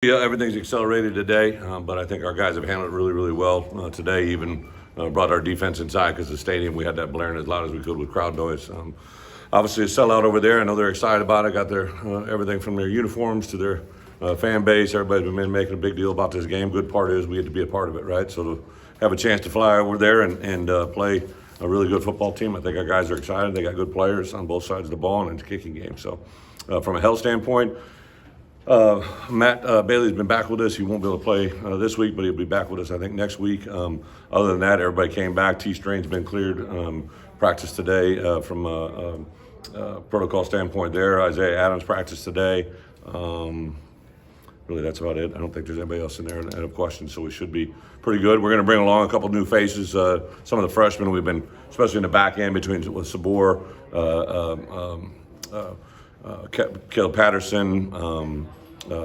Yeah, everything's accelerated today, but I think our guys have handled it really, really well today. Even brought our defense inside because the stadium, we had that blaring as loud as we could with crowd noise. Obviously, a sellout over there. I know they're excited about it. Got their everything from their uniforms to their fan base. Everybody's been making a big deal about this game. Good part is we had to be a part of it, right? So to have a chance to fly over there and play a really good football team, I think our guys are excited. They got good players on both sides of the ball, and it's a kicking game. So from a health standpoint, Matt Bailey's been back with us. He won't be able to play this week, but he'll be back with us, I think, next week. Other than that, everybody came back. T Strain's been cleared. Practice today from a protocol standpoint there. Isaiah Adams practiced today. Really, that's about it. I don't think there's anybody else in there that have questions, so we should be pretty good. We're going to bring along a couple new faces. Some of the freshmen we've been, especially in the back end between with Sabor, Caleb Patterson,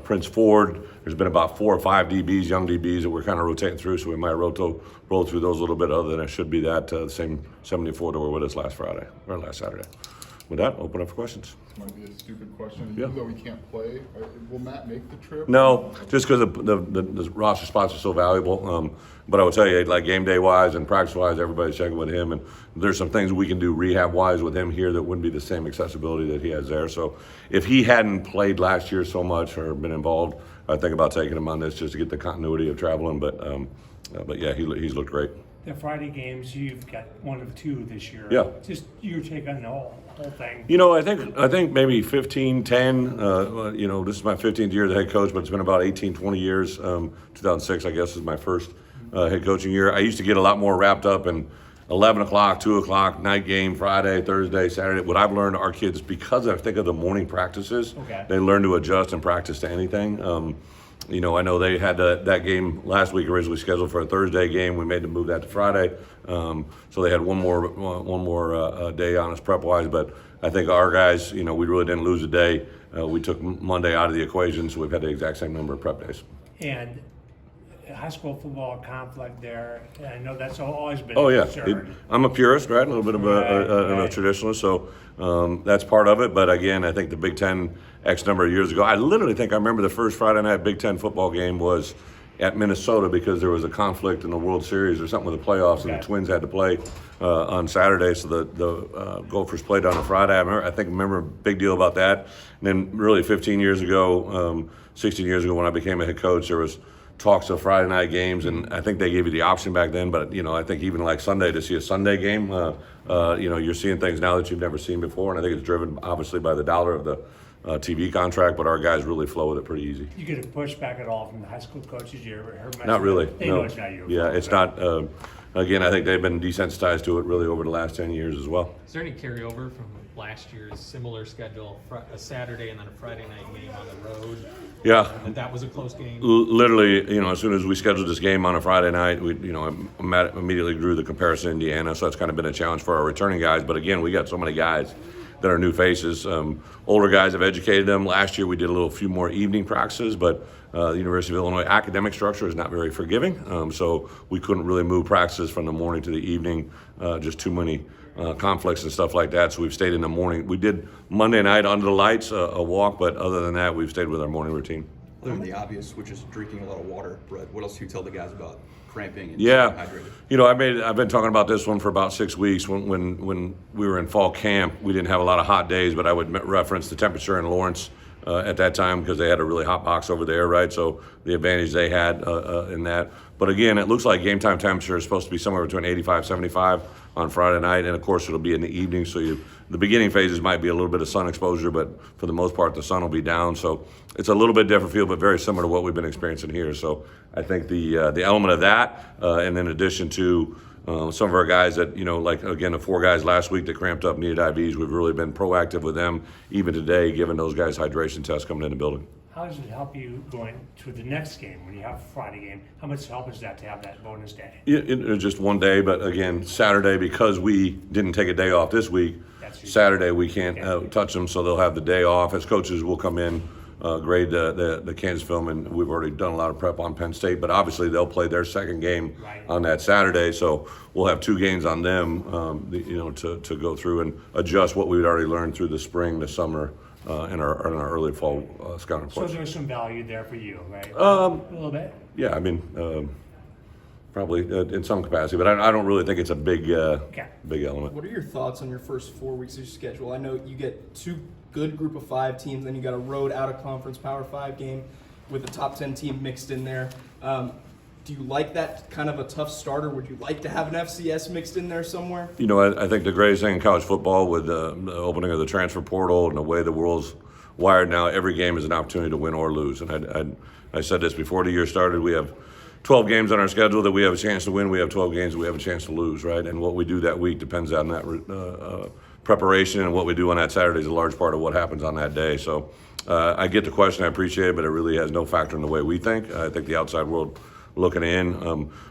Prince Ford. There's been about 4 or 5 DBs, young DBs that we're kind of rotating through, so we might roll through those a little bit. Other than it should be that the same 74 that were with us last Saturday. With that, open up for questions. Might be a stupid question. Yeah. Even though we can't play, will Matt make the trip? No, just because the roster spots are so valuable. But I will tell you, like game day wise and practice wise, everybody's checking with him, and there's some things we can do rehab wise with him here that wouldn't be the same accessibility that he has there. So if he hadn't played last year so much or been involved, I'd think about taking him on this just to get the continuity of traveling. But yeah, he's looked great. The Friday games, you've got 1 of 2 this year. Yeah. Just your take on the whole thing. You know, I think maybe 15, 10, you know, this is my 15th year as a head coach, but it's been about 18, 20 years. 2006, I guess, is my first head coaching year. I used to get a lot more wrapped up in 11 o'clock, 2 o'clock, night game, Friday, Thursday, Saturday. What I've learned, our kids, because I think of the morning practices, they learn to adjust and practice to anything. You know, I know they had that game last week originally scheduled for a Thursday game. We made them move that to Friday, so they had one more day on us prep wise. But I think our guys, you know, we really didn't lose a day. We took Monday out of the equation, so we've had the exact same number of prep days. And high school football conflict there, I know that's always been Oh a yeah, concern. I'm a purist, right? A little bit of a traditionalist, so that's part of it. But again, I think the Big Ten X number of years ago, I literally think I remember the first Friday night Big Ten football game was at Minnesota because there was a conflict in the World Series or something with the playoffs, and the Twins had to play on Saturday, so the Gophers played on a Friday. I remember a big deal about that. And then really 15 years ago, 16 years ago when I became a head coach, there was talks of Friday night games, and I think they gave you the option back then. But you know, I think even like Sunday, to see a Sunday game, you know, you're seeing things now that you've never seen before, and I think it's driven obviously by the dollar of the TV contract. But our guys really flow with it pretty easy. You get a pushback at all from the high school coaches you ever heard? Not really. They no. know it's not you. Yeah, it's not. Again, I think they've been desensitized to it really over the last 10 years as well. Is there any carryover from last year's similar schedule, a Saturday and then a Friday night game on the road? Yeah. And that was a close game? Literally, you know, as soon as we scheduled this game on a Friday night, we, you know, immediately drew the comparison to Indiana, so that's kind of been a challenge for our returning guys. But again, we got so many guys that are new faces. Older guys have educated them. Last year we did a few more evening practices, but the University of Illinois academic structure is not very forgiving, so we couldn't really move practices from the morning to the evening, just too many conflicts and stuff like that, so we've stayed in the morning. We did Monday night under the lights, a walk, but other than that, we've stayed with our morning routine. Other than the obvious, which is drinking a lot of water, Brett, what else do you tell the guys about cramping and Yeah, staying hydrated? you know, I've been talking about this one for about 6 weeks. When we were in fall camp, we didn't have a lot of hot days, but I would reference the temperature in Lawrence at that time because they had a really hot box over there, right? So the advantage they had in that. But again, it looks like game time temperature is supposed to be somewhere between 85, 75 on Friday night, and of course it'll be in the evening. So the beginning phases might be a little bit of sun exposure, but for the most part the sun will be down. So it's a little bit different feel, but very similar to what we've been experiencing here. So I think the element of that, and in addition to some of our guys that, you know, like again, the 4 guys last week that cramped up, needed IVs, we've really been proactive with them even today, giving those guys hydration tests coming in the building. How does it help you going to the next game when you have a Friday game? How much help is that to have that bonus day? It was just one day, but again, Saturday, because we didn't take a day off this week, Saturday we can't touch them, so they'll have the day off. As coaches, we'll come in, grade the Kansas film, and we've already done a lot of prep on Penn State, but obviously they'll play their second game on that Saturday, so we'll have 2 games on them, you know, to go through and adjust what we'd already learned through the spring, the summer, in our early fall scouting So reports. there's some value there for you, right? A Um, little bit. Yeah, I mean, probably in some capacity, but I don't really think it's a big big element. What are your thoughts on your first 4 weeks of your schedule? I know you get 2 good group of 5 teams, then you got a road out of conference Power 5 game with a top 10 team mixed in there. Do you like that kind of a tough starter? Would you like to have an FCS mixed in there somewhere? You know, I think the greatest thing in college football with the opening of the transfer portal and the way the world's wired now, every game is an opportunity to win or lose. And I said this before the year started. We have 12 games on our schedule that we have a chance to win. We have 12 games that we have a chance to lose, right? And what we do that week depends on that preparation, and what we do on that Saturday is a large part of what happens on that day. So I get the question, I appreciate it, but it really has no factor in the way we think. I think the outside world looking in.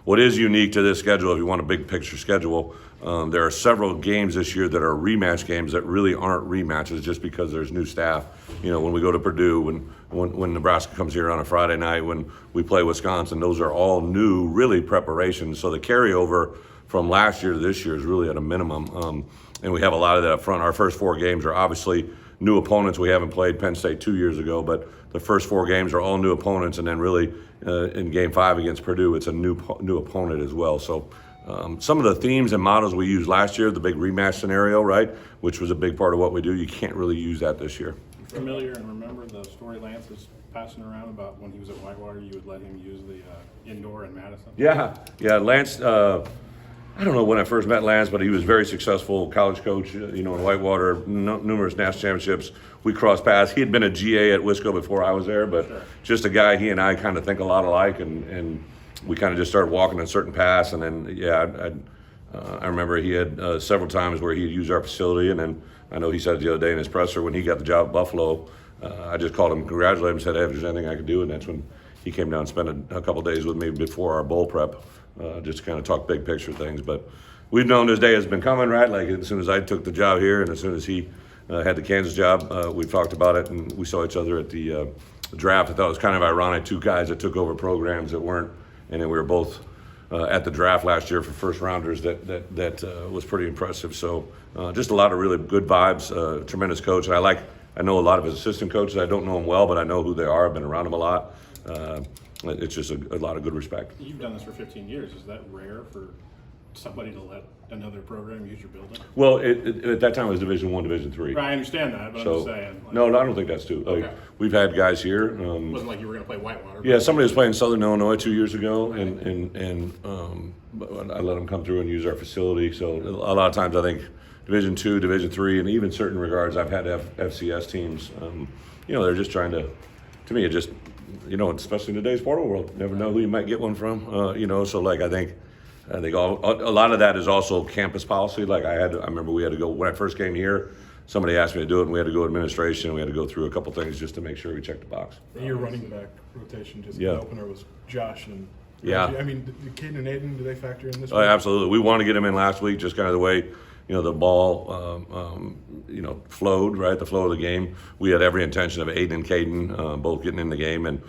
What is unique to this schedule, if you want a big picture schedule, there are several games this year that are rematch games that really aren't rematches just because there's new staff. You know, when we go to Purdue, when Nebraska comes here on a Friday night, when we play Wisconsin, those are all new, really, preparations. So the carryover from last year to this year is really at a minimum. And we have a lot of that up front. Our first 4 games are obviously new opponents. We haven't played Penn State 2 years ago, but the first 4 games are all new opponents, and then really in Game 5 against Purdue, it's a new opponent as well. So some of the themes and models we used last year, the big rematch scenario, right, which was a big part of what we do, you can't really use that this year. Familiar and remember the story Lance was passing around about when he was at Whitewater, you would let him use the indoor in Madison? Yeah, Lance, I don't know when I first met Lance, but he was a very successful college coach, you know, in Whitewater, numerous national championships. We crossed paths. He had been a GA at Wisco before I was there, but just a guy, he and I kind of think a lot alike, and we kind of just started walking in certain paths. And then, I remember he had several times where he had used our facility, and then I know he said it the other day in his presser when he got the job at Buffalo, I just called him, congratulated him, and said, hey, if there's anything I could do, and that's when he came down and spent a couple days with me before our bowl prep, just to kind of talk big picture things. But we've known this day has been coming, right? Like as soon as I took the job here and as soon as he had the Kansas job, we talked about it, and we saw each other at the draft. I thought it was kind of ironic, 2 guys that took over programs that weren't, and then we were both at the draft last year for first rounders. That was pretty impressive. So just a lot of really good vibes, tremendous coach. And I know a lot of his assistant coaches. I don't know them well, but I know who they are. I've been around them a lot. It's just a lot of good respect. You've done this for 15 years. Is that rare for somebody to let another program use your building? Well, at that time it was Division I, Division III. I understand that, but I'm just saying. Like, No, I don't think that's true. Like, Okay. we've had guys here. It wasn't like you were going to play Whitewater. Yeah, somebody was playing Southern Illinois 2 years ago, and I let them come through and use our facility. So a lot of times I think Division II, Division III, and even certain regards I've had to have FCS teams. You know, they're just trying to me, it just, you know, especially in today's portal world, never know who you might get one from. You know, so like I think a lot of that is also campus policy. Like I remember we had to go, when I first came here, somebody asked me to do it, and we had to go administration, and we had to go through a couple things just to make sure we checked the box. Your running back rotation, just Yeah. the opener was Josh and Yeah. Reggie. I mean, did Caden and Aiden, do they factor in this Oh, week? absolutely. We wanted to get him in last week, just kind of the way, you know, the ball, you know, flowed, right? The flow of the game. We had every intention of Aiden and Caden both getting in the game, and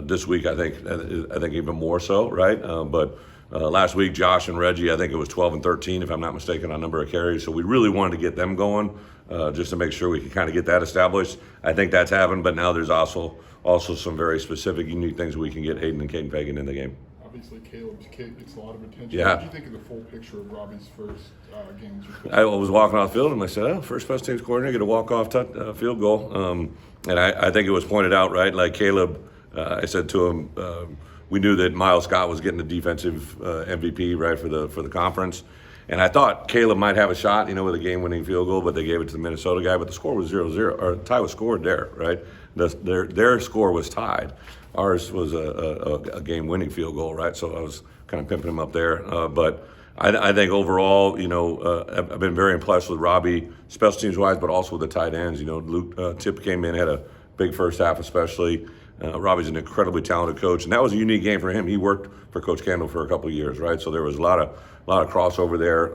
this week I think even more so, right? But last week, Josh and Reggie, I think it was 12 and 13, if I'm not mistaken, on number of carries. So we really wanted to get them going, just to make sure we could kind of get that established. I think that's happened, but now there's also some very specific, unique things we can get Aiden and Caden Fagan in the game. Obviously, Caleb's kid gets a lot of attention. Yeah. What do you think of the full picture of Robbie's first games? I was walking off the field and I said, oh, first special teams coordinator, get a walk-off field goal. And I think it was pointed out, right, like Caleb, I said to him, we knew that Miles Scott was getting the defensive MVP, right, for the conference. And I thought Caleb might have a shot, you know, with a game-winning field goal, but they gave it to the Minnesota guy. But the score was 0-0, or tie was scored there, right? Their score was tied. Ours was a game-winning field goal, right? So I was kind of pimping him up there. But I think overall, you know, I've been very impressed with Robbie, special teams-wise, but also with the tight ends. You know, Luke Tip came in, had a big first half especially. Robbie's an incredibly talented coach, and that was a unique game for him. He worked for Coach Kendall for a couple of years, right? So there was a lot of crossover there.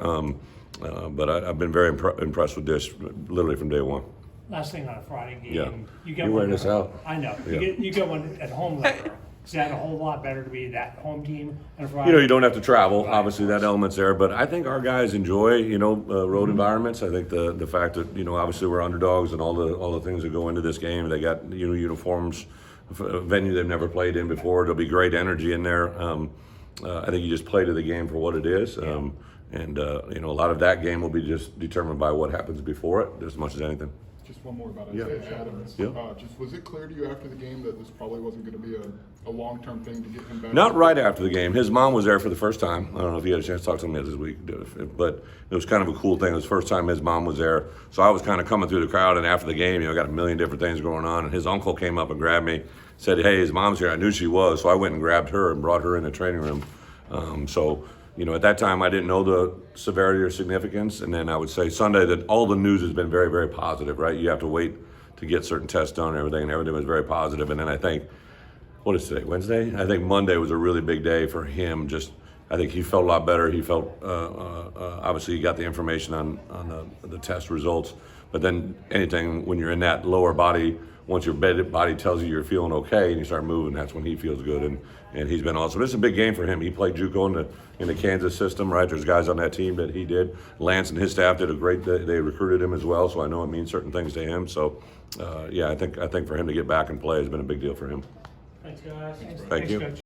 But I've been very impressed with this literally from day one. Last thing on a Friday game. Yeah. You get You're one wearing this out. I know. Yeah. You get one at home later. Is that a whole lot better to be that home team on a Friday? You know, you don't have to travel. Obviously, that element's there. But I think our guys enjoy, road environments. I think the fact that, obviously we're underdogs and all the things that go into this game. They got, uniforms, a venue they've never played in before. There'll be great energy in there. I think you just play to the game for what it is. And a lot of that game will be just determined by what happens before it as much as anything. Just one more about Yeah. Isaiah Adams. Yeah. Just was it clear to you after the game that this probably wasn't going to be a long-term thing to get him back? Not right after the game. His mom was there for the first time. I don't know if you had a chance to talk to him yet this week, but it was kind of a cool thing. It was the first time his mom was there. So I was kind of coming through the crowd, and after the game, got a million different things going on. And his uncle came up and grabbed me, said, "Hey, his mom's here." I knew she was, so I went and grabbed her and brought her in the training room. At that time, I didn't know the severity or significance. And then I would say Sunday that all the news has been very, very positive, right? You have to wait to get certain tests done and everything was very positive. And then I think, what is today, Wednesday? I think Monday was a really big day for him. I think he felt a lot better. He felt, obviously, he got the information on the test results. But then anything, when you're in that lower body, once your body tells you you're feeling okay and you start moving, that's when he feels good. And he's been awesome. This is a big game for him. He played JUCO in the Kansas system, right? There's guys on that team that he did. Lance and his staff did a great. They recruited him as well, so I know it means certain things to him. So, I think for him to get back and play has been a big deal for him. Thanks, guys. Thank you. Coach.